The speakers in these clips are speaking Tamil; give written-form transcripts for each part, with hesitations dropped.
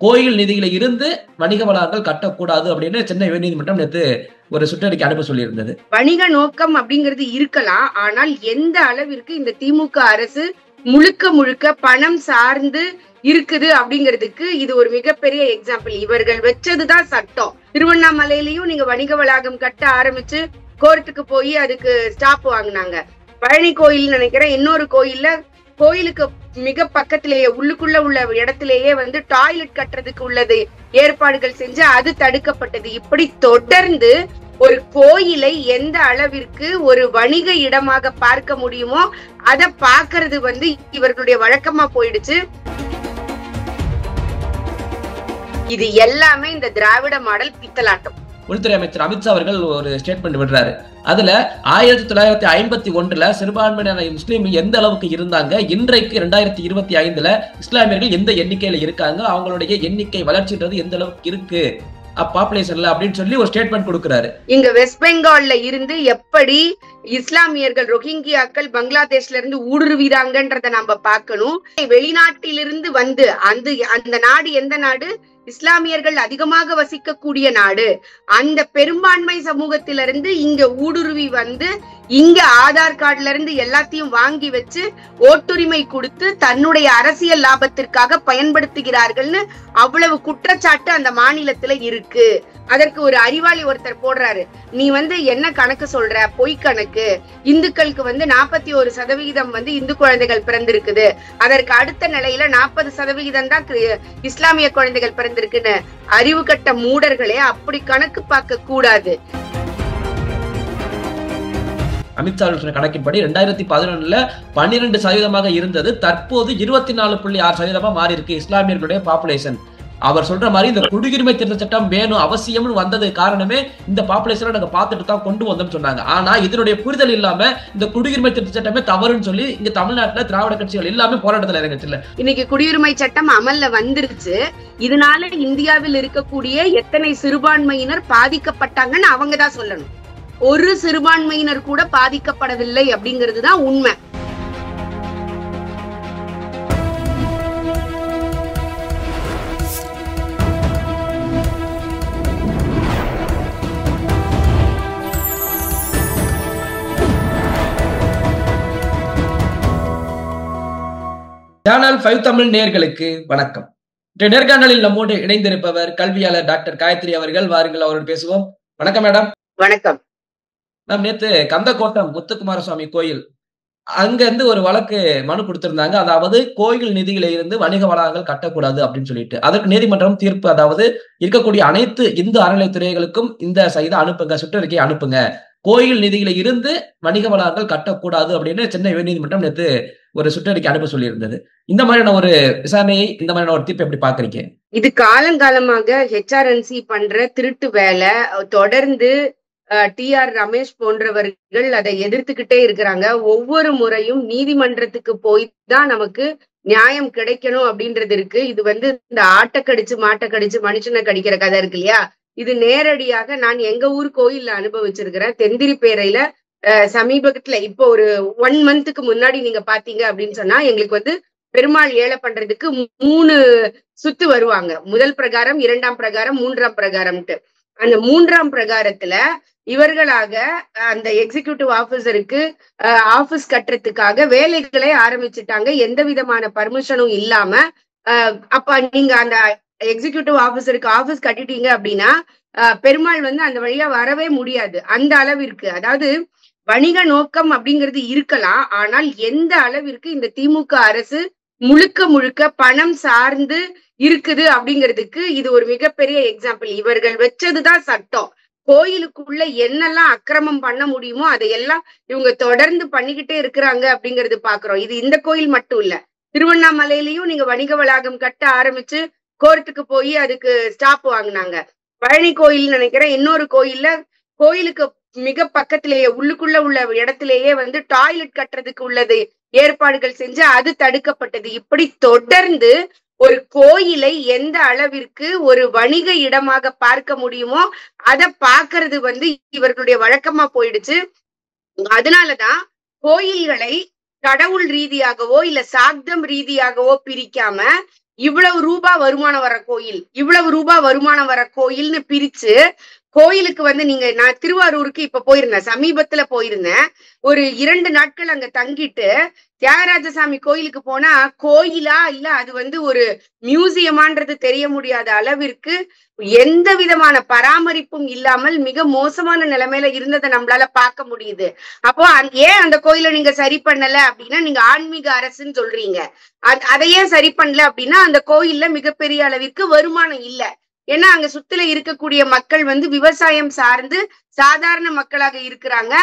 கோயில் நிதியில இருந்து வணிக வளாகங்கள் கட்டக்கூடாது அப்படின்னு சென்னை உயர்நீதிமன்றம் நேற்று ஒரு சுற்றறிக்கை அனுப்ப சொல்லியிருந்தது. வணிக நோக்கம் அப்படிங்கிறது இருக்கலாம், ஆனால் எந்த அளவிற்கு இந்த திமுக அரசு முழுக்க முழுக்க பணம் சார்ந்து இருக்குது அப்படிங்கிறதுக்கு இது ஒரு மிகப்பெரிய எக்ஸாம்பிள். இவர்கள் வச்சதுதான் சட்டம். திருவண்ணாமலையிலயும் நீங்க வணிக வளாகம் கட்ட ஆரம்பிச்சு கோர்ட்டுக்கு போய் அதுக்கு ஸ்டாப் வாங்கினாங்க. பழனி கோயில் நினைக்கிறேன், இன்னொரு கோயிலுக்கு மிக பக்கத்திலேயே உள்ளுக்குள்ள உள்ள இடத்திலேயே டாய்லெட் கட்டுறதுக்கு உள்ளது ஏற்பாடுகள் செஞ்சு அது தடுக்கப்பட்டது. இப்படி தொடர்ந்து ஒரு கோயிலை எந்த அளவிற்கு ஒரு வணிக இடமாக பார்க்க முடியுமோ அதை பார்க்கிறது இவர்களுடைய வழக்கமா போயிடுச்சு. இது எல்லாமே இந்த திராவிட மாடல் பித்தலாட்டம். உள்துறை அமைச்சர் அமித்ஷா அவர்கள் ஒரு ஸ்டேட்மெண்ட் விடுறாரு. அதுல 1951 சிறுபான்மையின முஸ்லீம் எந்த அளவுக்கு இருந்தாங்க, இன்றைக்கு 2025 இஸ்லாமியர்கள் எந்த எண்ணிக்கையில இருக்காங்க, அவங்களுடைய எண்ணிக்கை வளர்ச்சின்றது எந்த அளவுக்கு இருக்கு பாப்புலேஷன்ல அப்படின்னு சொல்லி ஒரு ஸ்டேட்மெண்ட் கொடுக்கிறாரு. இங்க வெஸ்ட் பெங்கால்ல இருந்து எப்படி இஸ்லாமியர்கள் ரோஹிங்கியாக்கள் பங்களாதேஷ்ல இருந்து ஊடுருவிறாங்கன்றத நம்ம பார்க்கணும். வெளிநாட்டிலிருந்து அந்த நாடு எந்த நாடு? இஸ்லாமியர்கள் அதிகமாக வசிக்கக்கூடிய நாடு. அந்த பெரும்பான்மை சமூகத்திலிருந்து இங்க ஊடுருவி இங்க ஆதார் கார்டுல இருந்து எல்லாத்தையும் வாங்கி வச்சு ஓட்டுரிமை கொடுத்து தன்னுடைய அரசியல் லாபத்திற்காக பயன்படுத்துகிறார்கள்னு அவ்வளவு குற்றச்சாட்டு அந்த மாநிலத்துல இருக்கு. அதற்கு ஒரு அறிவாளி ஒருத்தர் போடுறாரு, நீ என்ன கணக்கு சொல்ற? பொய் கணக்கு. இந்துக்களுக்கு 41% இந்து குழந்தைகள் பிறந்திருக்குது, அதற்கு அடுத்த நிலையில 40% தான் இஸ்லாமிய குழந்தைகள் பிறந்திருக்குன்னு. அறிவு கட்ட மூடர்களே, அப்படி கணக்கு பார்க்க கூடாது. அமித்ஷா சொன்ன கணக்கின்படி 2011 12% இருந்தது, தற்போது 24.6% மாறி இருக்கு இஸ்லாமியர்களுடைய பாப்புலேஷன். அவர் சொல்ற மாதிரி இந்த குடியுரிமை திருத்த சட்டம் வேணும் அவசியம்னு வந்தது காரணமே இந்த பாப்புலேஷனை நாங்க பார்த்துட்டு தான் கொண்டு வந்தோம்னு சொன்னாங்க. ஆனா இதனுடைய புரிதல் இல்லாம இந்த குடியுரிமை திருத்த சட்டமே தவறுன்னு சொல்லி இங்க தமிழ்நாட்டுல திராவிட கட்சிகள் எல்லாமே போராட்டத்துல இறங்குச்சுல. இன்னைக்கு குடியுரிமை சட்டம் அமல்ல வந்துருச்சு. இதனால இந்தியாவில் இருக்கக்கூடிய எத்தனை சிறுபான்மையினர் பாதிக்கப்பட்டாங்கன்னு அவங்கதான் சொல்லணும். ஒரு சிறுபான்மையினர் கூட பாதிக்கப்படவில்லை அப்படிங்கிறதுதான் உண்மை. சேனல் 5 தமிழ் நேயர்களுக்கு வணக்கம். நேர்காணலில் நம்மோடு இணைந்திருப்பவர் கல்வியாளர் டாக்டர் காயத்ரி அவர்கள். வாருங்கள் அவரோடு பேசுவோம். வணக்கம் மேடம். வணக்கம். நேத்து கந்தக்கோட்டம் முத்துக்குமாரசுவாமி கோயில் அங்க இருந்து ஒரு வழக்கு மனு கொடுத்திருந்தாங்க. அதாவது கோயில் நிதியில இருந்து வணிக வளாகங்கள் கட்டக்கூடாது அப்படின்னு சொல்லிட்டு அதற்கு நீதிமன்றம் தீர்ப்பு, அதாவது இருக்கக்கூடிய அனைத்து இந்து அறநிலைத்துறைகளுக்கும் இந்த இதை அனுப்புங்க, சுற்றறிக்கையை அனுப்புங்க, கோயில் நிதியில இருந்து வணிக வளாகங்கள் கட்டக்கூடாது அப்படின்னு சென்னை உயர்நீதிமன்றம் நேற்று ஒரு சுற்றறிக்கை அனுப்ப சொல்லியிருந்தது. இந்த மாதிரியான ஒரு விசாரணையை, இந்த மாதிரியான ஒரு தீர்ப்பு எப்படி பாக்குறீங்க? இது காலங்காலமாக ஹெச்ஆர்என்சி பண்ற திருட்டு வேலை. தொடர்ந்து TR ரமேஷ் போன்றவர்கள் அதை எதிர்த்துக்கிட்டே இருக்கிறாங்க. ஒவ்வொரு முறையும் நீதிமன்றத்துக்கு போய் தான் நமக்கு நியாயம் கிடைக்கணும் அப்படின்றது இருக்கு. இது இந்த ஆட்டை கடிச்சு மாட்டை கடிச்சு மனுஷனை கடிக்கிற கதை இருக்கு இல்லையா? இது நேரடியாக நான் எங்க ஊர் கோயில்ல அனுபவிச்சிருக்கிறேன். தெந்திரிப்பேரையில சமீபத்துல இப்போ ஒரு 1 மந்த்துக்கு முன்னாடி நீங்க பாத்தீங்க அப்படின்னு சொன்னா எங்களுக்கு பெருமாள் ஏழை பண்றதுக்கு 3 சுத்து வருவாங்க. முதல் பிரகாரம், 2ஆம் பிரகாரம், 3ஆம் பிரகாரம்ட்டு. அந்த 3ஆம் பிரகாரத்துல இவர்களாக அந்த எக்ஸிகியூட்டிவ் ஆபீசருக்கு ஆபீஸ் கட்டுறதுக்காக வேலைகளை ஆரம்பிச்சுட்டாங்க, எந்த விதமான பர்மிஷனும் இல்லாம. அப்ப நீங்க அந்த எக்ஸிகியூட்டிவ் ஆபீசருக்கு ஆபீஸ் கட்டிட்டீங்க அப்படின்னா பெருமாள் அந்த வழியா வரவே முடியாது. அந்த அளவிற்கு, அதாவது வணிக நோக்கம் அப்படிங்கிறது இருக்கலாம், ஆனால் எந்த அளவிற்கு இந்த திமுக அரசு முழுக்க முழுக்க பணம் சார்ந்து இருக்குது அப்படிங்கிறதுக்கு இது ஒரு மிகப்பெரிய எக்ஸாம்பிள். இவர்கள் வச்சதுதான் சட்டம். கோயிலுக்குள்ள என்னெல்லாம் அக்கிரமம் பண்ண முடியுமோ அதையெல்லாம் இவங்க தொடர்ந்து பண்ணிக்கிட்டே இருக்கிறாங்க அப்படிங்கிறது பாக்குறோம். இது இந்த கோயில் மட்டும் இல்ல, திருவண்ணாமலையிலயும் நீங்க வணிக வளாகம் கட்ட ஆரம்பிச்சு கோர்ட்டுக்கு போய் அதுக்கு ஸ்டாப் வாங்கினாங்க. பழனி கோயில் நினைக்கிறேன், இன்னொரு கோயிலுக்கு மிக பக்கத்திலேயே உள்ளுக்குள்ள உள்ள இடத்திலேயே டாய்லெட் கட்டுறதுக்கு உள்ளது ஏற்பாடுகள் செஞ்சு அது தடுக்கப்பட்டது. இப்படி தொடர்ந்து ஒரு கோயிலை எந்த அளவிற்கு ஒரு வணிக இடமாக பார்க்க முடியுமோ அதை பார்க்கிறது இவர்களுடைய வழக்கமா போயிடுச்சு. அதனாலதான் கோயில்களை கடவுள் ரீதியாகவோ இல்ல சாக்தம் ரீதியாகவோ பிரிக்காம இவ்வளவு ரூபாய் வருமானம் வர கோயில், இவ்வளவு ரூபாய் வருமானம் வர கோயில்னு பிரிச்சு கோயிலுக்கு வந்து நான் திருவாரூருக்கு இப்ப போயிருந்தேன், சமீபத்துல போயிருந்தேன். ஒரு 2 நாட்கள் அங்க தங்கிட்டு தியாகராஜசாமி கோயிலுக்கு போனா கோயிலா இல்ல அது வந்து ஒரு மியூசியமான்றது தெரிய முடியாத அளவிற்கு எந்த விதமான பராமரிப்பும் இல்லாமல் மிக மோசமான நிலைமையில இருந்ததை நம்மளால பார்க்க முடியுது. அப்போ ஏன் அந்த கோயிலை நீங்க சரி பண்ணல அப்படின்னா, நீங்க ஆன்மீக அரசுன்னு சொல்றீங்க. அதையே சரி பண்ணல அப்படின்னா அந்த கோயில்ல மிகப்பெரிய அளவிற்கு வருமானம் இல்ல. ஏன்னா அங்க சுத்துல இருக்கக்கூடிய மக்கள் வந்து விவசாயம் சார்ந்து சாதாரண மக்களாக இருக்கிறாங்க.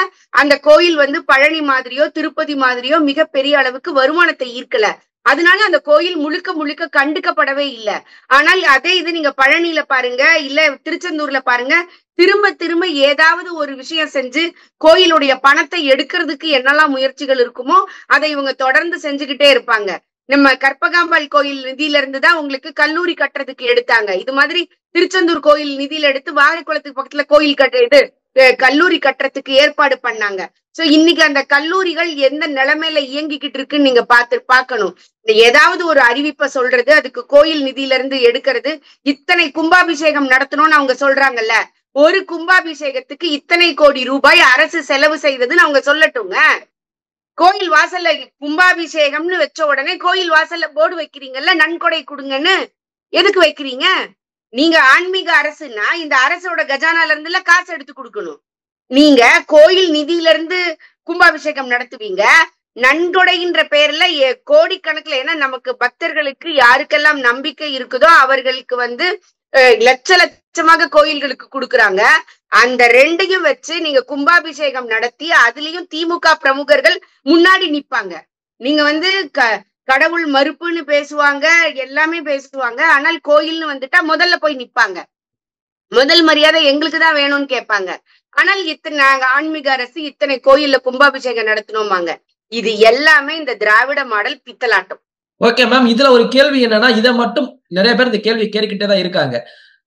அந்த கோயில் வந்து பழனி மாதிரியோ திருப்பதி மாதிரியோ மிகப்பெரிய அளவுக்கு வருமானத்தை ஈர்க்கல. அதனால அந்த கோயில் முழுக்க முழுக்க கண்டுக்கப்படவே இல்லை. ஆனால் அதே இது நீங்க பழனியில பாருங்க, இல்ல திருச்செந்தூர்ல பாருங்க, திரும்ப திரும்ப ஏதாவது ஒரு விஷயம் செஞ்சு கோயிலுடைய பணத்தை எடுக்கிறதுக்கு என்னெல்லாம் முயற்சிகள் இருக்குமோ அதை இவங்க தொடர்ந்து செஞ்சுக்கிட்டே இருப்பாங்க. நம்ம கற்பகாம்பாள் கோயில் நிதியில இருந்துதான் உங்களுக்கு கல்லூரி கட்டுறதுக்கு எடுத்தாங்க. இது மாதிரி திருச்செந்தூர் கோயில் நிதியில எடுத்து வாகைக்குளத்துக்கு பக்கத்துல கோயில் கல்லூரி கட்டுறதுக்கு ஏற்பாடு பண்ணாங்க. சோ இன்னைக்கு அந்த கல்லூரிகள் எந்த நிலைமையில இயங்கிக்கிட்டு இருக்குன்னு நீங்க பார்க்கணும். ஏதாவது ஒரு அறிவிப்பை சொல்றது, அதுக்கு கோயில் நிதியில இருந்து எடுக்கிறது. இத்தனை கும்பாபிஷேகம் நடத்தணும்னு அவங்க சொல்றாங்கல்ல, ஒரு கும்பாபிஷேகத்துக்கு இத்தனை கோடி ரூபாய் அரசு செலவு செய்ததுன்னு அவங்க சொல்லட்டுங்க. கோயில் வாசல்ல கும்பாபிஷேகம்னு வச்ச உடனே கோயில் வாசல்ல போர்டு வைக்கிறீங்கல்ல, நன்கொடை கொடுங்கன்னு. எதுக்கு வைக்கிறீங்க? நீங்க ஆன்மீக அரசுன்னா இந்த அரசோட கஜானால இருந்துல காசு எடுத்து கொடுக்கணும். நீங்க கோயில் நிதியில இருந்து கும்பாபிஷேகம் நடத்துவீங்க, நன்கொடைன்ற பேர்ல கோடிக்கணக்குல. ஏன்னா நமக்கு பக்தர்களுக்கு யாருக்கெல்லாம் நம்பிக்கை இருக்குதோ அவர்களுக்கு வந்து லட்ச லட்சமாக கோயில்களுக்கு கொடுக்குறாங்க. அந்த ரெண்டையும் வச்சு நீங்க கும்பாபிஷேகம் நடத்தி அதுலயும் திமுக பிரமுகர்கள் முன்னாடி நிப்பாங்க. நீங்க வந்து கடவுள் மறுப்புன்னு பேசுவாங்க, எல்லாமே பேசுவாங்க. ஆனால் கோயில்னு வந்துட்டா முதல்ல போய் நிப்பாங்க. முதல் மரியாதை எங்களுக்கு தான் வேணும்னு கேட்பாங்க. ஆனால் நாங்க ஆன்மீக அரசு இத்தனை கோயில்ல கும்பாபிஷேகம் நடத்தணுமாங்க. இது எல்லாமே இந்த திராவிட மாடல் பித்தலாட்டம். ஓகே மேம், இதுல ஒரு கேள்வி என்னன்னா, இதை மட்டும் நிறைய பேர் இந்த கேள்வி கேட்டுக்கிட்டே தான் இருக்காங்க.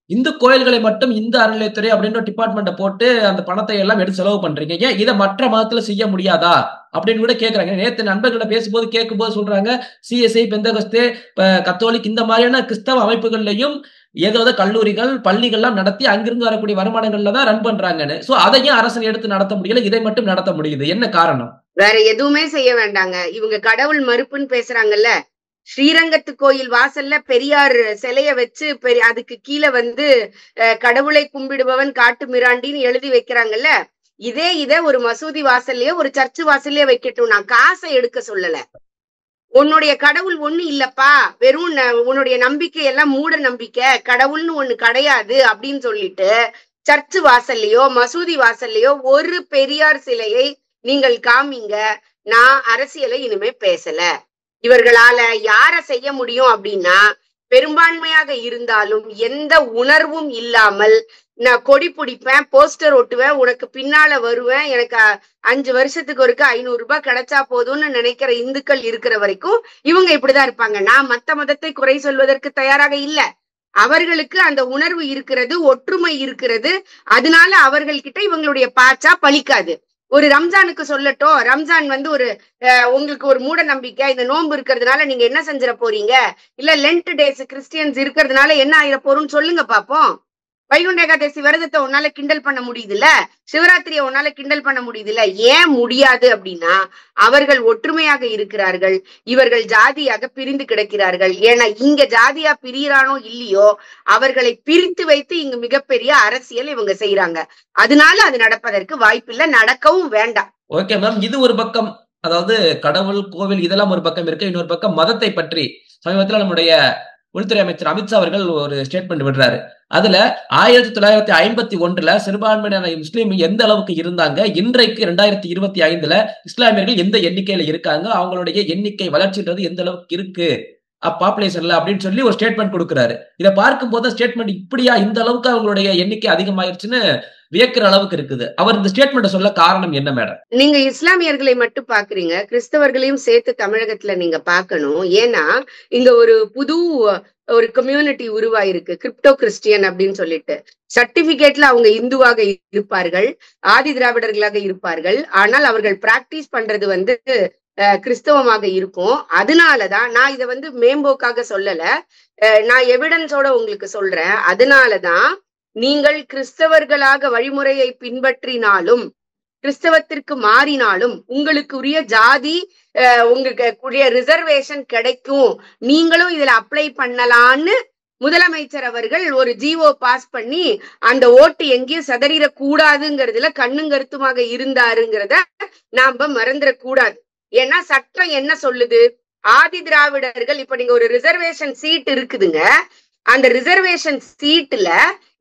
இந்து கோயில்களை மட்டும் இந்து அறநிலையத்துறை அப்படின்ற டிபார்ட்மெண்ட்டை போட்டு அந்த பணத்தை எல்லாம் எடுத்து செலவு பண்றீங்க, ஏன் இதை மற்ற மதத்துல செய்ய முடியாதா அப்படின்னு கூட கேட்கறாங்க. நேற்று நண்பர்களை பேசும்போது கேட்கும்போது சொல்றாங்க, சிஎஸ்ஐ, பெந்தகஸ்தே, கத்தோலிக் இந்த மாதிரியான கிறிஸ்தவ அமைப்புகள்லையும் ஏதோ கல்லூரிகள் பள்ளிகள்லாம் நடத்தி அங்கிருந்து வரக்கூடிய வருமானங்கள்ல தான் ரன் பண்றாங்கன்னு. சோ அதையும் அரசு எடுத்து நடத்த முடியல, இதை மட்டும் நடத்த முடியுது, என்ன காரணம்? வேற எதுவுமே செய்ய வேண்டாங்க. இவங்க கடவுள் மறுப்புன்னு பேசுறாங்கல்ல, ஸ்ரீரங்கத்து கோயில் வாசல்ல பெரியார் சிலைய வச்சு அதுக்கு கீழே வந்து கடவுளை கும்பிடுபவன் காட்டு மிராண்டின்னு எழுதி வைக்கிறாங்கல்ல, இதை ஒரு மசூதி வாசல்லயோ ஒரு சர்ச்சு வாசல்லயோ வைக்கட்டும். நான் காசை எடுக்க சொல்லல. உன்னுடைய கடவுள் ஒண்ணு இல்லப்பா, வெறும் உன்னுடைய நம்பிக்கை எல்லாம் மூட நம்பிக்கை, கடவுள்னு ஒண்ணு கிடையாது அப்படின்னு சொல்லிட்டு சர்ச்சு வாசல்லையோ மசூதி வாசல்லையோ ஒரு பெரியார் சிலையை நீங்கள் காமிங்க. நான் அரசியலை இனிமே பேசல. இவர்களால யார செய்ய முடியும் அப்படின்னா, பெரும்பான்மையாக இருந்தாலும் எந்த உணர்வும் இல்லாமல் நான் கொடி பிடிப்பேன், போஸ்டர் ஒட்டுவேன், உனக்கு பின்னால வருவேன், எனக்கு 5 வருஷத்துக்கு ஒருக்க 500 ரூபாய் கிடைச்சா போதும்னு நினைக்கிற இந்துக்கள் இருக்கிற வரைக்கும் இவங்க இப்படிதான் இருப்பாங்க. நான் மத்த மதத்தை குறை சொல்வதற்கு தயாராக இல்ல. அவர்களுக்கு அந்த உணர்வு இருக்கிறது, ஒற்றுமை இருக்கிறது. அதனால அவர்கள்கிட்ட இவங்களுடைய பாச்சா பலிக்காது. ஒரு ரம்ஜானுக்கு சொல்லட்டும், ரம்ஜான் வந்து உங்களுக்கு ஒரு மூட நம்பிக்கை, இந்த நோன்பு இருக்கிறதுனால நீங்க என்ன செஞ்சிட போறீங்க, இல்ல லென்ட் டேஸ் கிறிஸ்டியன்ஸ் இருக்கிறதுனால என்ன ஆயிர போறோம்னு சொல்லுங்க பாப்போம். வைகுண்ட ஏகாதசி விரதத்தை உன்னால கிண்டல் பண்ண முடியுதுல்ல, சிவராத்திரியை உன்னால கிண்டல் பண்ண முடியுதுல்ல. ஏன் முடியாது அப்படின்னா, அவர்கள் ஒற்றுமையாக இருக்கிறார்கள், இவர்கள் ஜாதியாக பிரிந்து கிடக்கிறார்கள். ஏன்னா இங்க ஜாதியா பிரியறானோ இல்லையோ, அவர்களை பிரித்து வைத்து இங்கு மிகப்பெரிய அரசியல் இவங்க செய்யறாங்க. அதனால அது நடப்பதற்கு வாய்ப்பில்லை, நடக்கவும் வேண்டாம். ஓகே மேம், இது ஒரு பக்கம், அதாவது கடவுள் கோவில் இதெல்லாம் ஒரு பக்கம் இருக்கு. இன்னொரு பக்கம் மதத்தை பற்றி சமீபத்தில் நம்முடைய உள்துறை அமைச்சர் அமித்ஷா அவர்கள் ஒரு ஸ்டேட்மெண்ட் விடுறாரு. அதுல 1951 சிறுபான்மையான முஸ்லீம் எந்த அளவுக்கு இருந்தாங்க, இன்றைக்கு 2025 இஸ்லாமியர்கள் எந்த எண்ணிக்கையில இருக்காங்க, அவங்களுடைய எண்ணிக்கை வளர்ச்சின்றது எந்த அளவுக்கு இருக்கு பாப்புலேஷன்ல அப்படின்னு சொல்லி ஒரு ஸ்டேட்மெண்ட் கொடுக்குறாரு. இதை பார்க்கும் போது ஸ்டேட்மெண்ட் இப்படியா, இந்த அளவுக்கு அவங்களுடைய எண்ணிக்கை அதிகமாயிருச்சுன்னு வியக்கிற அளவுக்கு இருக்குது. அவர் இந்த ஸ்டேட்மெண்ட் சொல்ல காரணம் என்ன மேடம்? நீங்க இஸ்லாமியர்களை மட்டும் பாக்குறீங்க, கிறிஸ்தவர்களையும் சேர்த்து தமிழகத்துல நீங்க பாக்கணும். ஏன்னா இங்க புது ஒரு கம்யூனிட்டி உருவாயிருக்கு, கிரிப்டோ கிறிஸ்டியன் அப்படின்னு சொல்லிட்டு. சர்டிபிகேட்ல அவங்க இந்துவாக இருப்பார்கள், ஆதி திராவிடர்களாக இருப்பார்கள். ஆனால் அவர்கள் பிராக்டிஸ் பண்றது கிறிஸ்தவமாக இருக்கும். அதனாலதான் நான் இதை வந்து மேம்போக்காக சொல்லல, நான் எவிடன்ஸோட உங்களுக்கு சொல்றேன். அதனாலதான் நீங்கள் கிறிஸ்தவர்களாக வழிமுறையை பின்பற்றினாலும் கிறிஸ்தவத்திற்கு மாறினாலும் உங்களுக்கு உரிய ஜாதி உங்களுக்கு உரிய ரிசர்வேஷன் கிடைக்கும், நீங்களும் இதுல அப்ளை பண்ணலான்னு முதலமைச்சர் அவர்கள் ஒரு ஜிஓ பாஸ் பண்ணி அந்த ஓட்டு எங்கேயும் சதறிடக்கூடாதுங்கிறதுல கண்ணும் கருத்துமாக இருந்தாருங்கிறத நாம மறந்துடக்கூடாது. ஏன்னா சட்டம் என்ன சொல்லுது, ஆதி திராவிடர்கள் இப்ப நீங்க ஒரு ரிசர்வேஷன் சீட் இருக்குதுங்க, அந்த ரிசர்வேஷன் சீட்ல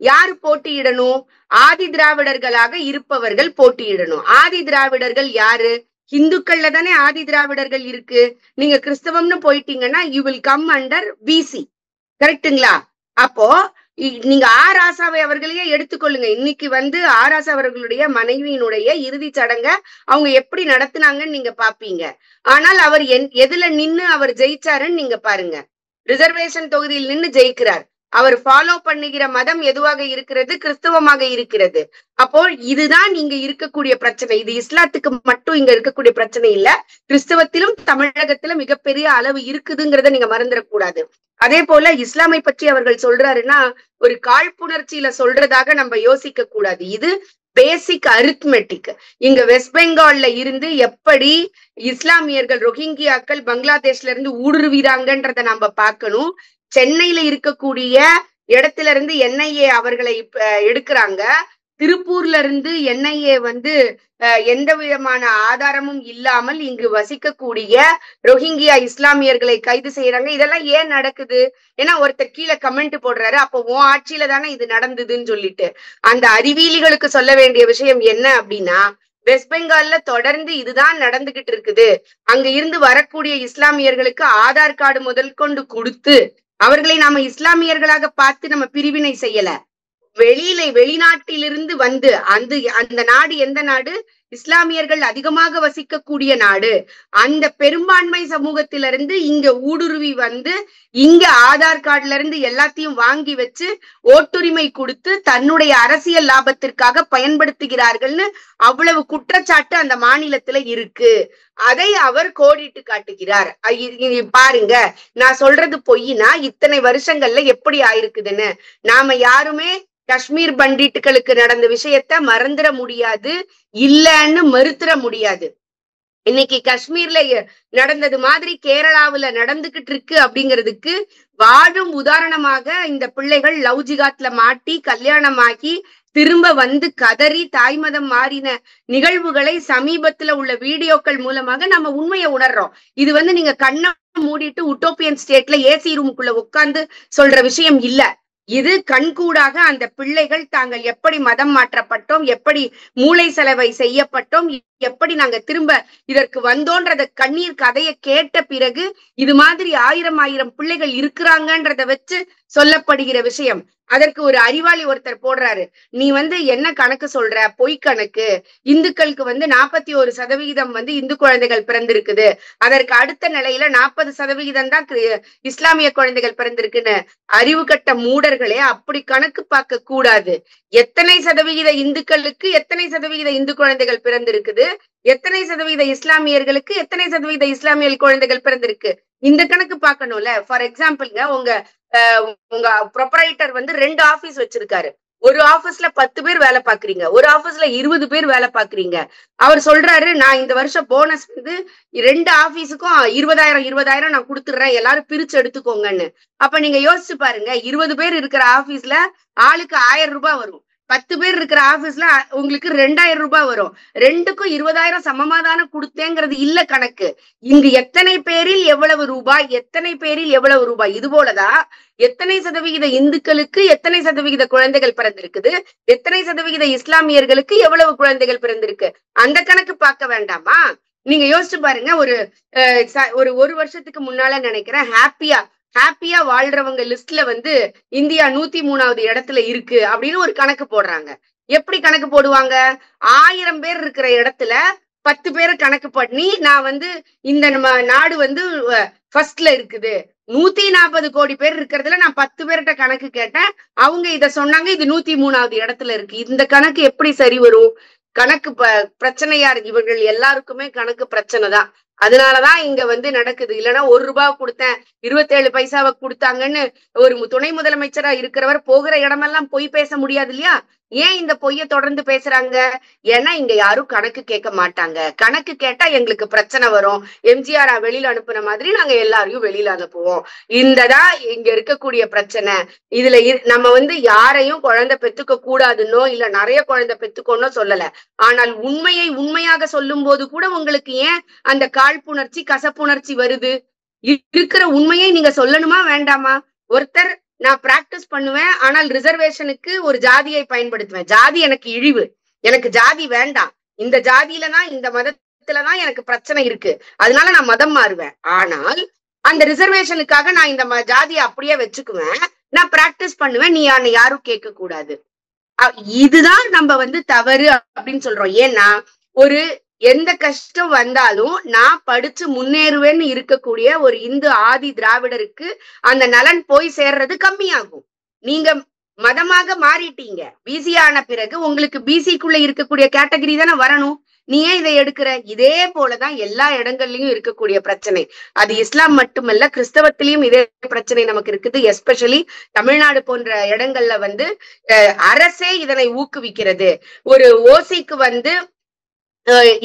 யாரு போட்டியிடணும், ஆதி திராவிடர்களாக இருப்பவர்கள் போட்டியிடணும். ஆதி திராவிடர்கள் யாரு, இந்துக்கள்ல தானே ஆதி திராவிடர்கள் இருக்கு. நீங்க கிறிஸ்தவம்னு போயிட்டீங்கன்னா you will come under BC, கரெக்டுங்களா? அப்போ நீங்க ஆர் ராசாவை அவர்களையே எடுத்துக்கொள்ளுங்க. இன்னைக்கு வந்து ஆர் ராசா அவர்களுடைய மனைவியினுடைய இறுதி சடங்க அவங்க எப்படி நடத்துனாங்கன்னு நீங்க பாப்பீங்க. ஆனால் அவர் எதுல நின்னு அவர் ஜெயிச்சாருன்னு நீங்க பாருங்க. ரிசர்வேஷன் தொகுதியில் நின்னு ஜெயிக்கிறார். அவர் ஃபாலோ பண்ணுகிற மதம் எதுவாக இருக்கிறது, கிறிஸ்தவமாக இருக்கிறது. அப்போ இதுதான் இங்க இருக்கக்கூடிய பிரச்சனை. இது இஸ்லாத்துக்கு மட்டும் இங்க இருக்கக்கூடிய பிரச்சனை இல்ல, கிறிஸ்தவத்திலும் தமிழகத்துல மிகப்பெரிய அளவு இருக்குதுங்கிறத நீங்க மறந்துடக்கூடாது. அதே போல இஸ்லாமை பற்றி அவர்கள் சொல்றாருன்னா ஒரு காழ்ப்புணர்ச்சியில சொல்றதாக நம்ம யோசிக்க கூடாது. இது பேசிக் அரித்மெட்டிக். இங்க வெஸ்ட் பெங்கால்ல இருந்து எப்படி இஸ்லாமியர்கள் ரோஹிங்கியாக்கள் பங்களாதேஷ்ல இருந்து ஊடுருவிறாங்கன்றத நம்ம பார்க்கணும். சென்னையில இருக்கக்கூடிய இடத்துல இருந்து என்ஐஏ அவர்களை எடுக்கிறாங்க. திருப்பூர்ல இருந்து என்ஐஏ வந்து எந்த விதமான ஆதாரமும் இல்லாமல் இங்கு வசிக்கக்கூடிய ரோஹிங்கியா இஸ்லாமியர்களை கைது செய்யறாங்க. இதெல்லாம் ஏன் நடக்குது? ஏன்னா ஒருத்தர் கீழே கமெண்ட் போடுறாரு, அப்போ உன் ஆட்சியில தானே இது நடந்ததுன்னு சொல்லிட்டு. அந்த அறிவியலிகளுக்கு சொல்ல வேண்டிய விஷயம் என்ன அப்படின்னா, வெஸ்ட் பெங்கால்ல தொடர்ந்து இதுதான் நடந்துகிட்டு இருக்குது. அங்க இருந்து வரக்கூடிய இஸ்லாமியர்களுக்கு ஆதார் கார்டு முதல் கொண்டு கொடுத்து அவர்களை நாம இஸ்லாமியர்களாக பார்த்து நம்ம பிரிவினை செய்யல. வெளிநாட்டிலிருந்து வந்து அந்த நாடு எந்த நாடு, இஸ்லாமியர்கள் அதிகமாக வசிக்கக்கூடிய நாடு. அந்த பெரும்பான்மை சமூகத்திலிருந்து இங்க ஊடுருவி வந்து இங்க ஆதார் கார்டுல இருந்து எல்லாத்தையும் வாங்கி வச்சு ஓட்டுரிமை கொடுத்து தன்னுடைய அரசியல் லாபத்திற்காக பயன்படுத்துகிறார்கள்னு அவ்வளவு குற்றச்சாட்டு அந்த மாநிலத்துல இருக்கு. அதை அவர் கோடிட்டு காட்டுகிறார். பாருங்க, நான் சொல்றது பொய்னா இத்தனை வருஷங்கள்ல எப்படி ஆயிருக்குதுன்னு. நாம யாருமே காஷ்மீர் பண்டிட்டுகளுக்கு நடந்த விஷயத்த மறந்துட முடியாது, இல்லன்னு மறுத்துட முடியாது. இன்னைக்கு காஷ்மீர்ல நடந்தது மாதிரி கேரளாவுல நடந்துகிட்டு இருக்கு அப்படிங்கிறதுக்கு வாழும் உதாரணமாக இந்த பிள்ளைகள் லவ் ஜிகாத்ல மாட்டி கல்யாணமாகி திரும்ப வந்து கதறி தாய்மதம் மாறின நிகழ்வுகளை சமீபத்துல உள்ள வீடியோக்கள் மூலமாக நம்ம உண்மையை உணர்றோம். இது வந்து நீங்க கண்ணை மூடிட்டு உட்டோப்பியன் ஸ்டேட்ல ஏசி ரூமுக்குள்ள உட்கார்ந்து சொல்ற விஷயம் இல்ல. இது கண்கூடாக அந்த பிள்ளைகள் தாங்கள் எப்படி மதம் மாற்றப்பட்டோம், எப்படி மூளை செலவை செய்யப்பட்டோம், எப்படி நாங்க திரும்ப இதற்கு வந்தோன்றத கண்ணீர் கதையை கேட்ட பிறகு இது மாதிரி ஆயிரம் பிள்ளைகள் இருக்கிறாங்கன்றத வச்சு சொல்லப்படுகிற விஷயம். அதற்கு ஒரு அறிவாளி ஒருத்தர் போடுறாரு, நீ வந்து என்ன கணக்கு சொல்ற, பொய் கணக்கு. இந்துக்களுக்கு வந்து 41% வந்து இந்து குழந்தைகள் பிறந்திருக்குது, அதற்கு அடுத்த நிலையில 40% தான் இஸ்லாமிய குழந்தைகள் பிறந்திருக்குன்னு. அறிவு கட்ட மூடர்களே, அப்படி கணக்கு பார்க்க கூடாது. எத்தனை சதவிகித இந்துக்களுக்கு எத்தனை சதவிகித இந்து குழந்தைகள் பிறந்திருக்குது, எத்தனை சதவீத இஸ்லாமியர்களுக்கு எத்தனை சதவீத இஸ்லாமிய குழந்தைகள் பிறந்திருக்கு, இந்த கணக்கு பார்க்கணும்ல. ஃபார் எக்ஸாம்பிள்ங்க, உங்க ப்ரொப்ரைட்டர் வந்து 2 ஆபீஸ் வச்சிருக்காரு. ஒரு ஆபீஸ்ல 10 பேர் வேலை பாக்குறீங்க, ஒரு ஆபீஸ்ல 20 பேர் வேலை பாக்குறீங்க. அவர் சொல்றாரு, நான் இந்த வருஷம் போனஸ் வந்து 2 ஆபீஸுக்கும் 20,000 நான் கொடுத்துடுறேன், எல்லாரும் பிரிச்சு எடுத்துக்கோங்கன்னு. அப்ப நீங்க யோசிச்சு பாருங்க, 20 பேர் இருக்கிற ஆபீஸ்ல ஆளுக்கு 1000 ரூபாய் வரும், 10 பேர் இருக்கிற ஆபீஸ்ல உங்களுக்கு 2000 ரூபாய் வரும். 2க்கும் 20,000 சமமாதான கொடுத்தேங்கிறது இல்ல கணக்கு. இங்கு எத்தனை பேரில் எவ்வளவு ரூபாய், எத்தனை பேரில் எவ்வளவு ரூபாய். இது போலதான் எத்தனை சதவிகித இந்துக்களுக்கு எத்தனை சதவிகித குழந்தைகள் பிறந்திருக்குது, எத்தனை சதவிகித இஸ்லாமியர்களுக்கு எவ்வளவு குழந்தைகள் பிறந்திருக்கு, அந்த கணக்கு பார்க்க வேண்டாமா? நீங்க யோசிச்சு பாருங்க. ஒரு வருஷத்துக்கு முன்னால நினைக்கிறேன், ஹாப்பியா வாழ்றவங்க லிஸ்ட்ல வந்து இந்தியா 103வது இடத்துல இருக்கு அப்படின்னு ஒரு கணக்கு போடுறாங்க. எப்படி கணக்கு போடுவாங்க? 1000 பேர் இருக்கிற இடத்துல 10 பேரை கணக்கு பண்ணி நான் வந்து இந்த நம்ம நாடு வந்து ஃபர்ஸ்ட்ல இருக்குது, 140 கோடி பேர் இருக்கிறதுல நான் 10 பேர்கிட்ட கணக்கு கேட்டேன், அவங்க இத சொன்னாங்க, இது 103வது இடத்துல இருக்கு. இந்த கணக்கு எப்படி சரி வரும்? கணக்கு பிரச்சனையா இருக்கு. இவர்கள் எல்லாருக்குமே கணக்கு பிரச்சனை தான். அதனாலதான் இங்க வந்து நடக்குது. இல்லைன்னா 1 ரூபாய் கொடுத்தேன் 27 பைசாவை கொடுத்தாங்கன்னு ஒரு துணை முதலமைச்சரா இருக்கிறவர் போகிற இடமெல்லாம் பொய் பேச முடியாது இல்லையா? ஏன் இந்த பொய்ய தொடர்ந்து பேசுறாங்க? ஏன்னா இங்க யாரும் கணக்கு கேட்க மாட்டாங்க. கணக்கு கேட்டா எங்களுக்கு பிரச்சனை வரும். எம்ஜிஆர் வெளியில அனுப்புன மாதிரி நாங்க எல்லாரையும் வெளியில அனுப்புவோம். இந்ததான் இங்க இருக்கக்கூடிய பிரச்சனை. இதுல நம்ம வந்து யாரையும் குழந்தை பெத்துக்க கூடாதுன்னோ இல்ல நிறைய குழந்தை பெத்துக்கோன்னோ சொல்லல. ஆனால் உண்மையை உண்மையாக சொல்லும் போது கூட உங்களுக்கு ஏன் அந்த காழ்ப்புணர்ச்சி கசப்புணர்ச்சி வருது? இருக்கிற உண்மையை நீங்க சொல்லணுமா வேண்டாமா? ஒருத்தர் நான் பிராக்டிஸ் பண்ணுவேன், ஆனால் ரிசர்வேஷனுக்கு ஒரு ஜாதியை பயன்படுத்துவேன். ஜாதி எனக்கு இழிவு, எனக்கு ஜாதி வேண்டாம், இந்த ஜாதியிலதான் இந்த மதத்துலதான் எனக்கு பிரச்சனை இருக்கு, அதனால நான் மதம் மாறுவேன். ஆனால் அந்த ரிசர்வேஷனுக்காக நான் இந்த ஜாதியை அப்படியே வச்சுக்குவேன், நான் பிராக்டிஸ் பண்ணுவேன், நீ யாரும் கேட்க கூடாது. இதுதான் நம்ம வந்து தவறு அப்படின்னு சொல்றோம். ஏன்னா ஒரு எந்த கஷ்டம் வந்தாலும் நான் படிச்சு முன்னேறுவேன்னு இருக்கக்கூடிய ஒரு இந்து ஆதி திராவிடருக்கு அந்த நலன் போய் சேர்றது கம்மியாகும். நீங்க மதமாக மாறிட்டீங்க, பிசி ஆன பிறகு உங்களுக்கு பிசிக்குள்ள இருக்கக்கூடிய கேட்டகரி தானே வரணும். நீ ஏன் இதை எடுக்கிற? இதே போலதான் எல்லா இடங்கள்லயும் இருக்கக்கூடிய பிரச்சனை. அது இஸ்லாம் மட்டுமல்ல, கிறிஸ்தவத்திலயும் இதே பிரச்சனை நமக்கு இருக்குது. எஸ்பெஷலி தமிழ்நாடு போன்ற இடங்கள்ல வந்து அரசே இதனை ஊக்குவிக்கிறது. ஒரு ஓசிக்கு வந்து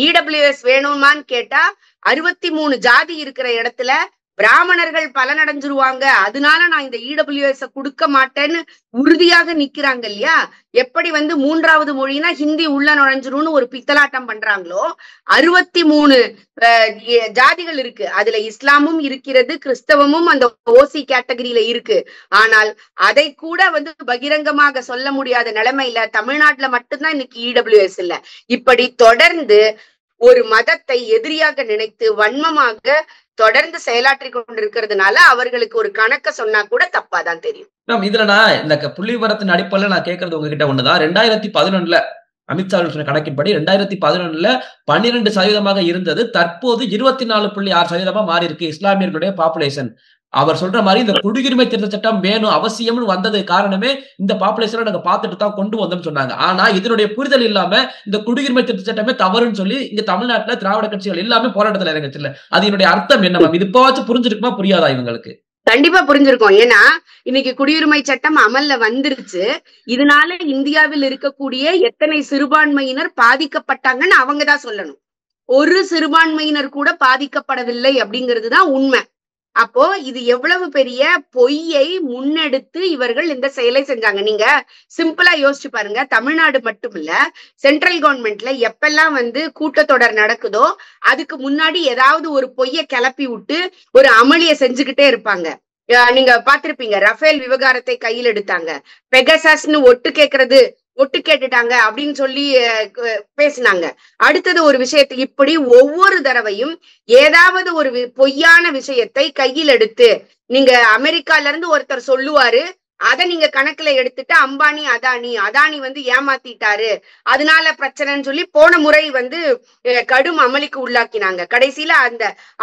இடபிள்யூஎஸ் வேணுமான்னு கேட்டா 63 ஜாதி இருக்கிற இடத்துல பிராமணர்கள் பலனடைஞ்சிருவாங்க, அதனால நான் இந்த இடபிள்யூஎஸ் கொடுக்க மாட்டேன்னு உறுதியாக நிக்கிறாங்க இல்லையா? எப்படி வந்து 3வது மொழினா ஹிந்தி உள்ள நுழைஞ்சிரும்னு ஒரு பித்தலாட்டம் பண்றாங்களோ, 63 ஜாதிகள் இருக்கு. அதுல இஸ்லாமும் இருக்கிறது, கிறிஸ்தவமும் அந்த ஓசி கேட்டகரியில இருக்கு. ஆனால் அதை கூட வந்து பகிரங்கமாக சொல்ல முடியாத நிலைமையில தமிழ்நாட்டுல மட்டும்தான் இன்னைக்கு இடபிள்யூஎஸ் இல்ல. இப்படி தொடர்ந்து ஒரு மதத்தை எதிரியாக நினைத்து வன்மமாக தொடர்ந்து செயலாற்றி கொண்டிருக்கிறதுனால அவர்களுக்கு ஒரு கணக்க சொன்னா கூட தப்பாதான் தெரியும். இதுல நான் இந்த புள்ளி விவரத்தின் அடிப்படையில நான் கேட்கறது உங்ககிட்ட ஒண்ணுதான். 2011 அமித்ஷா சொன்ன கணக்கின்படி 2011 12% இருந்தது, தற்போது 24.6% மாறி இருக்கு இஸ்லாமியர்களுடைய பாப்புலேஷன். அவர் சொல்ற மாதிரி இந்த குடியுரிமை திருத்த சட்டம் வேணும் அவசியம்னு வந்தது காரணமே இந்த பாப்புலேஷனை நாங்க பார்த்துட்டு தான் கொண்டு வந்தோம்னு சொன்னாங்க. ஆனா இதனுடைய புரிதல் இல்லாம இந்த குடியுரிமை திருத்த சட்டமே தவறுன்னு சொல்லி இங்க தமிழ்நாட்டுல திராவிட கட்சிகள் எல்லாமே போராட்டத்துல இறங்குச்சுல்ல, அது என்னுடைய அர்த்தம் என்ன மேம்? இது இப்பவாச்சும் புரிஞ்சிருக்குமா புரியாதா இவங்களுக்கு? கண்டிப்பா புரிஞ்சிருக்கும். ஏன்னா இன்னைக்கு குடியுரிமை சட்டம் அமல்ல வந்துருச்சு. இதனால இந்தியாவில் இருக்கக்கூடிய எத்தனை சிறுபான்மையினர் பாதிக்கப்பட்டாங்கன்னு அவங்கதான் சொல்லணும். ஒரு சிறுபான்மையினர் கூட பாதிக்கப்படவில்லை அப்படிங்கிறதுதான் உண்மை. அப்போ இது எவ்வளவு பெரிய பொய்யை முன்னெடுத்து இவர்கள் இந்த செயலை செஞ்சாங்க. நீங்க சிம்பிளா யோசிச்சு பாருங்க. தமிழ்நாடு மட்டும் இல்ல, சென்ட்ரல் கவர்மெண்ட்ல எப்பெல்லாம் வந்து கூட்டத்தொடர் நடக்குதோ அதுக்கு முன்னாடி ஏதாவது ஒரு பொய்யை கிளப்பி விட்டு ஒரு அமளியை செஞ்சுக்கிட்டே இருப்பாங்க. நீங்க பாத்திருப்பீங்க, ரஃபேல் விவகாரத்தை கையில் எடுத்தாங்க, பெகசாஸ்னு ஒட்டு கேட்டுட்டாங்க அப்படின்னு சொல்லி பேசினாங்க. அடுத்தது ஒரு விஷயத்தை இப்படி ஒவ்வொரு தடவையும் ஏதாவது ஒரு பொய்யான விஷயத்தை கையில் எடுத்து, நீங்க அமெரிக்கால இருந்து ஒருத்தர் சொல்லுவாரு, அதை நீங்க கணக்குல எடுத்துட்டு அதானி வந்து ஏமாத்திட்டாரு அதனால பிரச்சனைன்னு சொல்லி போன முறை வந்து கடும் அமளிக்கு உள்ளாக்கினாங்க. கடைசியில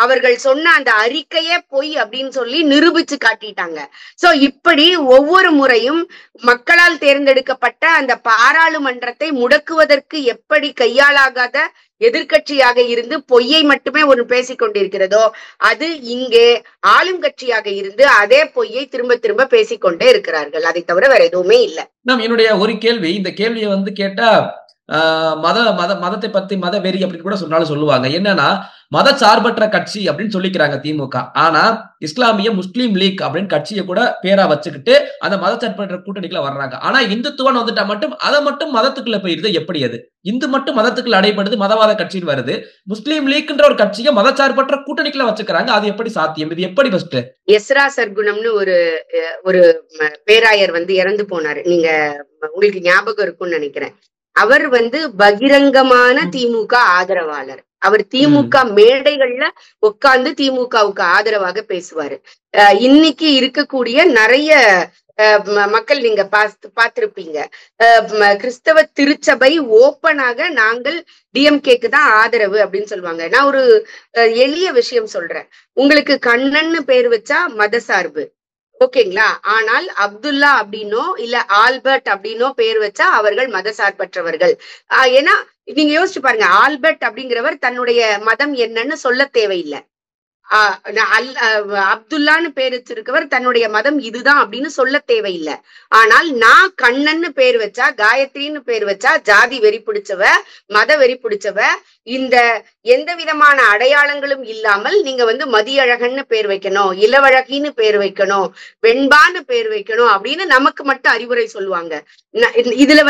அவர்கள் சொன்ன அந்த அறிக்கையே பொய் அப்படின்னு சொல்லி நிரூபிச்சு காட்டிட்டாங்க. சோ இப்படி ஒவ்வொரு முறையும் மக்களால் தேர்ந்தெடுக்கப்பட்ட அந்த பாராளுமன்றத்தை முடக்குவதற்கு எப்படி கையாளாகாத எதிர்கட்சியாக இருந்து பொய்யை மட்டுமே ஒரு பேசிக் கொண்டிருக்கிறதோ, அது இங்கே ஆளும் கட்சியாக இருந்து அதே பொய்யை திரும்ப திரும்ப பேசிக்கொண்டே இருக்கிறார்கள். அதை தவிர வேற எதுவுமே இல்லை. என்னுடைய ஒரு கேள்வி, இந்த கேள்வியை வந்து கேட்டா மதத்தை பத்தி மத வெறி அப்படின்னு கூட சொன்னாலும் சொல்லுவாங்க. என்னன்னா மத சார்பற்ற கட்சி அப்படின்னு சொல்லிக்கிறாங்க திமுக. ஆனா இஸ்லாமிய முஸ்லீம் லீக் அப்படின்னு கட்சியை கூட பேரா வச்சுக்கிட்டு அந்த மத சார்பற்ற கூட்டணிக்குள்ள வர்றாங்க. ஆனா இந்துத்துவம் வந்துட்டா மட்டும் அதை மட்டும் மதத்துக்குள்ள போயிருது. எப்படி அது இந்து மட்டும் மதத்துக்குள்ள அடைபடுது, மதவாத கட்சின்னு வருது. முஸ்லீம் லீக்ன்ற ஒரு கட்சியை மத சார்பற்ற கூட்டணிக்குள்ள வச்சுக்கிறாங்க. அது எப்படி சாத்தியம்? இது எப்படி? ஃபர்ஸ்ட் எஸ்ரா சர்க்குணம்னு ஒரு பேராயர் வந்து இறந்து போனாரு. நீங்க உங்களுக்கு ஞாபகம் இருக்கும்னு நினைக்கிறேன். அவர் வந்து பகிரங்கமான திமுக ஆதரவாளர். அவர் திமுக மேடைகள்ல உட்கார்ந்து திமுகவுக்கு ஆதரவாக பேசுவாரு. இன்னைக்கு இருக்கக்கூடிய நிறைய மக்கள் நீங்க பார்த்திருப்பீங்க, கிறிஸ்தவ திருச்சபை ஓப்பனாக நாங்கள் டிஎம்கேக்கு தான் ஆதரவு அப்படின்னு சொல்லுவாங்க. நான் ஒரு எளிய விஷயம் சொல்றேன். உங்களுக்கு கண்ணன்னு பேர் வச்சா மத சார்பு, ஓகேங்களா? ஆனால் அப்துல்லா அப்படின்னோ இல்ல ஆல்பர்ட் அப்படின்னோ பேர் வச்சா அவர்கள் மத சார்பற்றவர்கள். ஏன்னா நீங்க யோசிச்சு பாருங்க, ஆல்பர்ட் அப்படிங்கிறவர் தன்னுடைய மதம் என்னன்னு சொல்ல தேவையில்லை. அப்துல்லான்னு பேர் வச்சிருக்கவர் தன்னுடைய மதம் இதுதான் அப்படின்னு சொல்ல தேவையில்லை. ஆனால் நான் கண்ணன்னு பேர் வச்சா, காயத்ரின்னு பேர் வச்சா ஜாதி வெறி பிடிச்சவ, மத வெறி பிடிச்சவ, இந்த எந்த விதமான அடையாளங்களும் இல்லாமல் நீங்க மதியழகன்னு பேர் வைக்கணும், இளவழகின்னு பேர் வைக்கணும், வெண்பான்னு பேர் வைக்கணும் அப்படின்னு நமக்கு மட்டும் அறிவுரை சொல்லுவாங்க. இதுல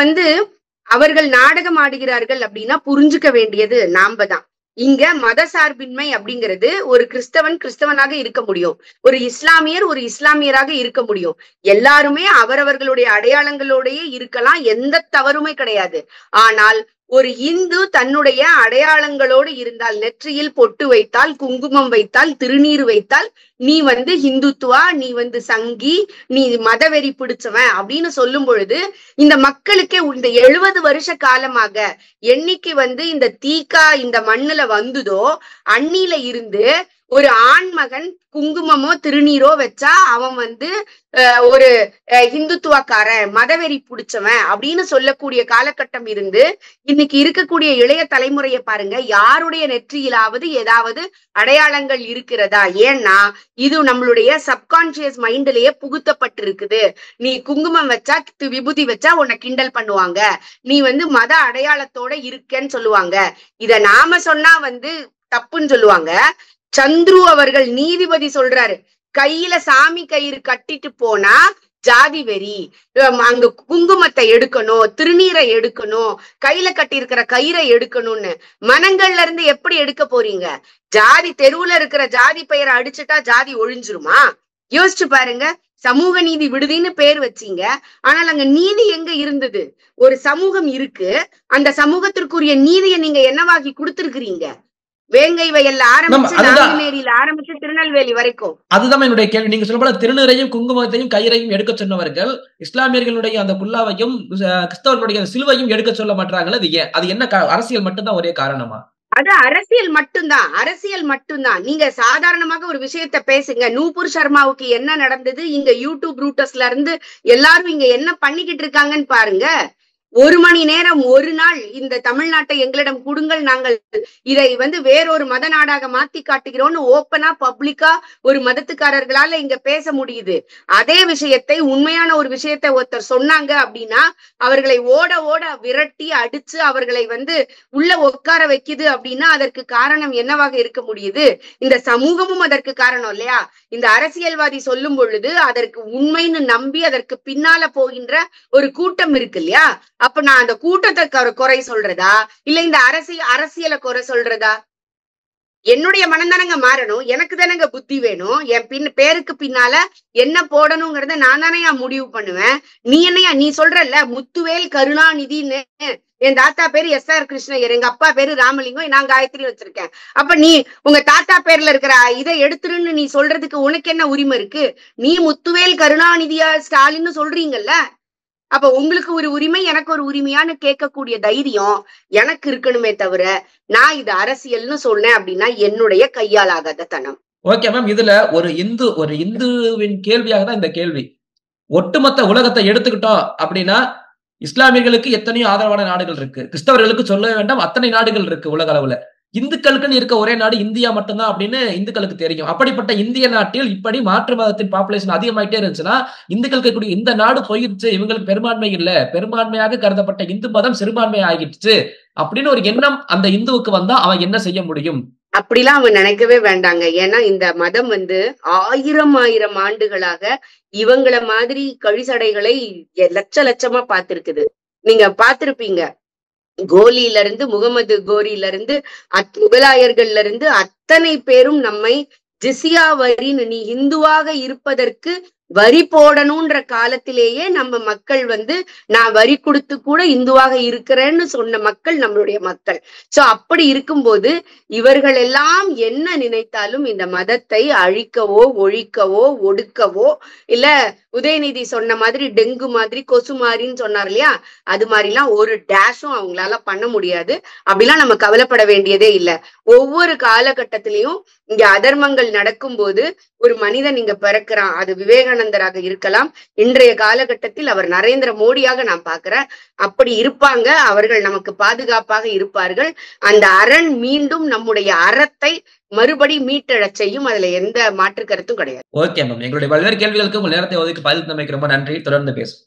அவர்கள் நாடகம் ஆடுகிறார்கள் அப்படின்னா புரிஞ்சுக்க வேண்டியது நாம தான். இங்க மத சார்பின்மை அப்படிங்கிறது, ஒரு கிறிஸ்தவனாக இருக்க முடியும், ஒரு இஸ்லாமியராக இருக்க முடியும். எல்லாருமே அவரவர்களுடைய அடையாளங்களோடயே இருக்கலாம், எந்த தவறுமே கிடையாது. ஆனால் ஒரு இந்து தன்னுடைய அடையாளங்களோடு இருந்தால், நெற்றியில் பொட்டு வைத்தால், குங்குமம் வைத்தால், திருநீர் வைத்தால், நீ ஹிந்துத்துவா, நீ சங்கி, நீ மதவெறி பிடிச்சவன் அப்படின்னு சொல்லும் பொழுது, இந்த மக்களுக்கே இந்த 70 வருஷ காலமாக என்னைக்கு இந்த தீக்கா இந்த மண்ணுல வந்ததோ அன்னில இருந்து ஒரு ஆண்மகன் குங்குமமோ திருநீரோ வச்சா அவன் ஒரு இந்துத்துவக்காரன், மதவெறி பிடிச்சவன் அப்படின்னு சொல்லக்கூடிய காலகட்டம் இருந்து இன்னைக்கு இருக்கக்கூடிய இளைய தலைமுறையை பாருங்க, யாருடைய நெற்றியிலாவது ஏதாவது அடையாளங்கள் இருக்கிறதா? ஏன்னா இது நம்மளுடைய சப்கான்சியஸ் மைண்ட்லயே புகுத்தப்பட்டிருக்குது. நீ குங்குமம் வச்சா, விபூதி வச்சா உன்னை கிண்டல் பண்ணுவாங்க, நீ மத அடையாளத்தோட இருக்கேன்னு சொல்லுவாங்க. இத நாம சொன்னா தப்புன்னு சொல்லுவாங்க. சந்துரு அவர்கள் நீதிபதி சொல்றாரு, கையில சாமி கயிறு கட்டிட்டு போனா ஜாதி வெறி, அங்க குங்குமத்தை எடுக்கணும், திருநீரை எடுக்கணும், கையில கட்டி இருக்கிற கயிறை எடுக்கணும்னு. மனங்கள்ல இருந்து எப்படி எடுக்க போறீங்க? ஜாதி தெருவுல இருக்கிற ஜாதி பெயரை அடிச்சுட்டா ஜாதி ஒழிஞ்சிருமா? யோசிச்சு பாருங்க. சமூக நீதி விடுதின்னு பேர் வச்சீங்க, ஆனால் அங்க நீதி எங்க இருந்தது? ஒரு சமூகம் இருக்கு, அந்த சமூகத்திற்குரிய நீதியை நீங்க என்னவாகி கொடுத்திருக்கிறீங்க? வேங்கை வயல்ல ஆரம்பிச்சு, நாங்குநேரியில ஆரம்பிச்சு, திருநெல்வேலி வரைக்கும். அதுதான் என்னுடைய கேள்வி. நீங்க சொல்ல போல திருநீரையும் குங்குமத்தையும் கயிறையும் எடுக்க சொன்னவர்கள் இஸ்லாமியர்களுடைய அந்த குல்லாவையும் கிறிஸ்தவர்களுடைய சிலுவையும் எடுக்க சொல்ல மாட்டாங்களா? அது என்ன அரசியல் மட்டும்தான் ஒரே காரணமா? அது அரசியல் மட்டும்தான். நீங்க சாதாரணமாக ஒரு விஷயத்த பேசுங்க. நூபுர் சர்மாவுக்கு என்ன நடந்தது, இங்க யூடியூப் ரூட்டர்ஸ்ல இருந்து எல்லாரும் இங்க என்ன பண்ணிக்கிட்டு இருக்காங்கன்னு பாருங்க. 1 மணி நேரம் ஒரு நாள் இந்த தமிழ்நாட்டை எங்களிடம் கொடுங்கள், நாங்கள் இதை வேறொரு மத நாடாக மாத்தி காட்டுகிறோம்னு ஓப்பனா பப்ளிக்கா ஒரு மதத்துக்காரர்களால இங்க பேச முடியுது. அதே விஷயத்தை, உண்மையான ஒரு விஷயத்தை ஒருத்தர் சொன்னாங்க அப்படின்னா அவர்களை ஓட ஓட விரட்டி அடிச்சு அவர்களை உள்ள உட்கார வைக்குது அப்படின்னா அதற்கு காரணம் என்னவாக இருக்க முடியுது? இந்த சமூகமும் அதற்கு காரணம் இல்லையா? இந்த அரசியல்வாதி சொல்லும் பொழுது அதற்கு உண்மைன்னு நம்பி அதற்கு பின்னால போகின்ற ஒரு கூட்டம் இருக்கு இல்லையா? அப்ப நான் அந்த கூட்டத்தை குறை சொல்றதா இல்ல இந்த அரசியலை குறை சொல்றதா? என்னுடைய மனம் தானங்க மாறணும், எனக்கு தானங்க புத்தி வேணும். என் பேருக்கு பின்னால என்ன போடணுங்கிறத நான் தானே முடிவு பண்ணுவேன். நீ என்னையா நீ சொல்றல்ல முத்துவேல் கருணாநிதின்னு, என் தாத்தா பேரு எஸ்.ஆர். கிருஷ்ணய்யர், எங்க அப்பா பேரு ராமலிங்கம், நான் காயத்ரி வச்சிருக்கேன். அப்ப நீ உங்க தாத்தா பேர்ல இருக்கிற இதை எடுத்துருன்னு நீ சொல்றதுக்கு உனக்கு என்ன உரிமை இருக்கு? நீ முத்துவேல் கருணாநிதியா ஸ்டாலின்னு சொல்றீங்கல்ல, அப்ப உங்களுக்கு ஒரு உரிமை எனக்கு ஒரு உரிமையான்னு கேட்கக்கூடிய தைரியம் எனக்கு இருக்கணுமே தவிர, நான் இது அரசியல்னு சொன்னேன் அப்படின்னா என்னுடைய கையால் ஆகாத தனம். ஓகே மேம், இதுல ஒரு இந்துவின் கேள்வியாக தான் இந்த கேள்வி. ஒட்டுமொத்த உலகத்தை எடுத்துக்கிட்டோம் அப்படின்னா இஸ்லாமியர்களுக்கு எத்தனையோ ஆதரவான நாடுகள் இருக்கு, கிறிஸ்தவர்களுக்கு சொல்ல வேண்டாம் அத்தனை நாடுகள் இருக்கு உலக அளவுல. இந்துக்களுக்குன்னு இருக்க ஒரே நாடு இந்தியா மட்டும்தான் அப்படின்னு இந்துக்களுக்கு தெரியும். அப்படிப்பட்ட இந்திய நாட்டில் இப்படி மாற்று மதத்தின் பாப்புலேஷன் அதிகமாயிட்டே இருந்துச்சுன்னா இந்துக்களுக்கு கூடிய இந்த நாடு போயிடுச்சு, இவங்களுக்கு பெரும்பான்மை இல்ல, பெரும்பான்மையாக கருதப்பட்ட இந்து மதம் சிறுபான்மை ஆகிடுச்சு அப்படின்னு ஒரு எண்ணம் அந்த இந்துவுக்கு வந்தா அவன் என்ன செய்ய முடியும்? அப்படிலாம் அவன் நினைக்கவே வேண்டாங்க. ஏன்னா இந்த மதம் 1000 ஆண்டுகளாக இவங்கள மாதிரி கழிசடைகளை லட்சமா பார்த்திருக்குது. நீங்க பார்த்திருப்பீங்க, கோலியில இருந்து முகமது கோரியில இருந்து முகலாயர்கள்ல இருந்து அத்தனை பேரும் நம்மை ஜிசியா வரின்னு, நீ இந்துவாக இருப்பதற்கு வரி போடணும்ன்ற காலத்திலேயே நம்ம மக்கள் நான் வரி கொடுத்து கூட இந்துவாக இருக்கிறேன்னு சொன்ன மக்கள் நம்மளுடைய மக்கள். சோ அப்படி இருக்கும்போது இவர்கள் எல்லாம் என்ன நினைத்தாலும் இந்த மதத்தை அழிக்கவோ ஒழிக்கவோ ஒடுக்கவோ, இல்ல உதயநிதி சொன்ன மாதிரி டெங்கு மாதிரி கொசு மாதிரின்னு சொன்னார் இல்லையா, அது மாதிரிலாம் ஒரு டேஷும் அவங்களால பண்ண முடியாது. அப்படிலாம் நம்ம கவலைப்பட வேண்டியதே இல்லை. ஒவ்வொரு காலகட்டத்திலையும் இங்க அதர்மங்கள் நடக்கும் போது ஒரு மனிதன் இங்க பிறக்கிறான், அது விவேகானந்தர் விவேகானந்தராக இருக்கலாம். இன்றைய காலகட்டத்தில் அவர் நரேந்திர மோடியாக நான் பார்க்கிறேன். அப்படி இருப்பாங்க. அவர்கள் நமக்கு பாதுகாப்பாக இருப்பார்கள். அந்த அரண் மீண்டும் நம்முடைய அறத்தை மறுபடி மீட்டெழச் செய்யும். அதுல எந்த மாற்று கருத்தும் கிடையாது. Okay ma'am. எங்களுடைய பல்வேறு கேள்விகளுக்கு உங்கள் நேரத்தை ஒதுக்கி பதில் தந்தமைக்கு ரொம்ப நன்றி. தொடர்ந்து பேசும்.